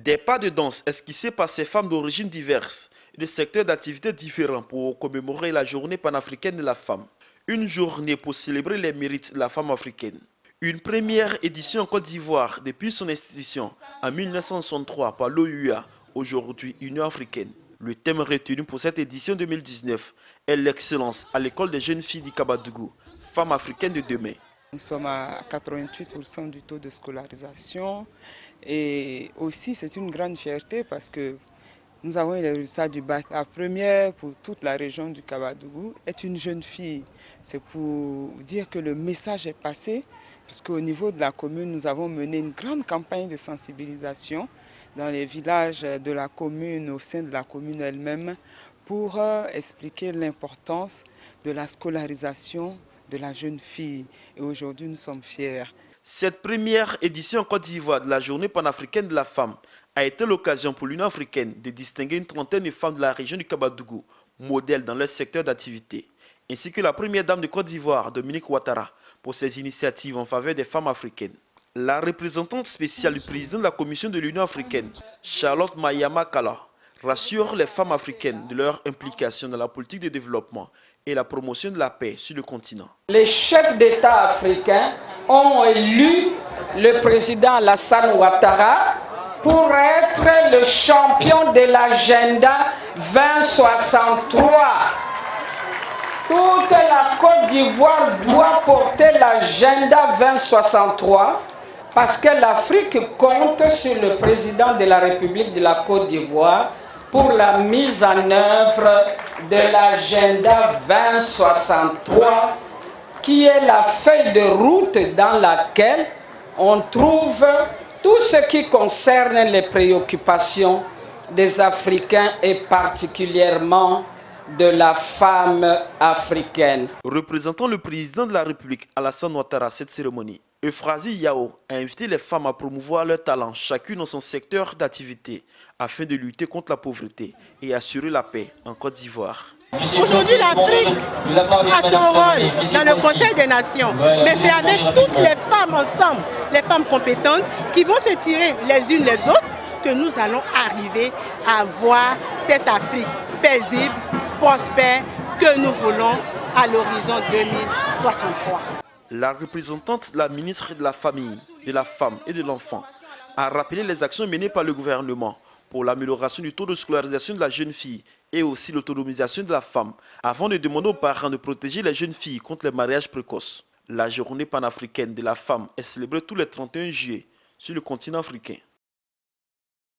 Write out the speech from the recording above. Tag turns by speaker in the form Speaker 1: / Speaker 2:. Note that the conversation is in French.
Speaker 1: Des pas de danse esquissés par ces femmes d'origines diverses et de secteurs d'activités différents pour commémorer la journée panafricaine de la femme. Une journée pour célébrer les mérites de la femme africaine. Une première édition en Côte d'Ivoire depuis son institution en 1963 par l'OUA, aujourd'hui Union africaine. Le thème retenu pour cette édition 2019 est l'excellence à l'école des jeunes filles du Kabadougou, femmes africaines de demain.
Speaker 2: Nous sommes à 88% du taux de scolarisation et aussi c'est une grande fierté parce que nous avons eu les résultats du bac. La première pour toute la région du Kabadougou est une jeune fille. C'est pour dire que le message est passé parce qu'au niveau de la commune, nous avons mené une grande campagne de sensibilisation dans les villages de la commune, au sein de la commune elle-même, pour expliquer l'importance de la scolarisation de la jeune fille. Et aujourd'hui, nous sommes fiers.
Speaker 1: Cette première édition en Côte d'Ivoire de la Journée panafricaine de la femme a été l'occasion pour l'Union africaine de distinguer une trentaine de femmes de la région du Kabadougou, modèles dans leur secteur d'activité, ainsi que la première dame de Côte d'Ivoire, Dominique Ouattara, pour ses initiatives en faveur des femmes africaines. La représentante spéciale du président de la Commission de l'Union africaine, Charlotte Mayama Kala, rassure les femmes africaines de leur implication dans la politique de développement et la promotion de la paix sur le continent.
Speaker 3: Les chefs d'État africains ont élu le président Alassane Ouattara pour être le champion de l'agenda 2063. Toute la Côte d'Ivoire doit porter l'agenda 2063 parce que l'Afrique compte sur le président de la République de la Côte d'Ivoire pour la mise en œuvre de l'agenda 2063 qui est la feuille de route dans laquelle on trouve tout ce qui concerne les préoccupations des Africains et particulièrement de la femme africaine.
Speaker 1: Représentant le président de la République, Alassane Ouattara, à cette cérémonie, Euphrasie Yao a invité les femmes à promouvoir leurs talents, chacune dans son secteur d'activité, afin de lutter contre la pauvreté et assurer la paix en Côte d'Ivoire.
Speaker 4: Aujourd'hui, l'Afrique a son rôle dans le Conseil des Nations, mais c'est avec toutes les femmes ensemble, les femmes compétentes, qui vont se tirer les unes les autres, que nous allons arriver à voir cette Afrique paisible, prospère, que nous voulons à l'horizon 2063.
Speaker 1: La représentante de la ministre de la Famille, de la Femme et de l'Enfant a rappelé les actions menées par le gouvernement pour l'amélioration du taux de scolarisation de la jeune fille et aussi l'autonomisation de la femme, avant de demander aux parents de protéger les jeunes filles contre les mariages précoces. La journée panafricaine de la femme est célébrée tous les 31 juillet sur le continent africain.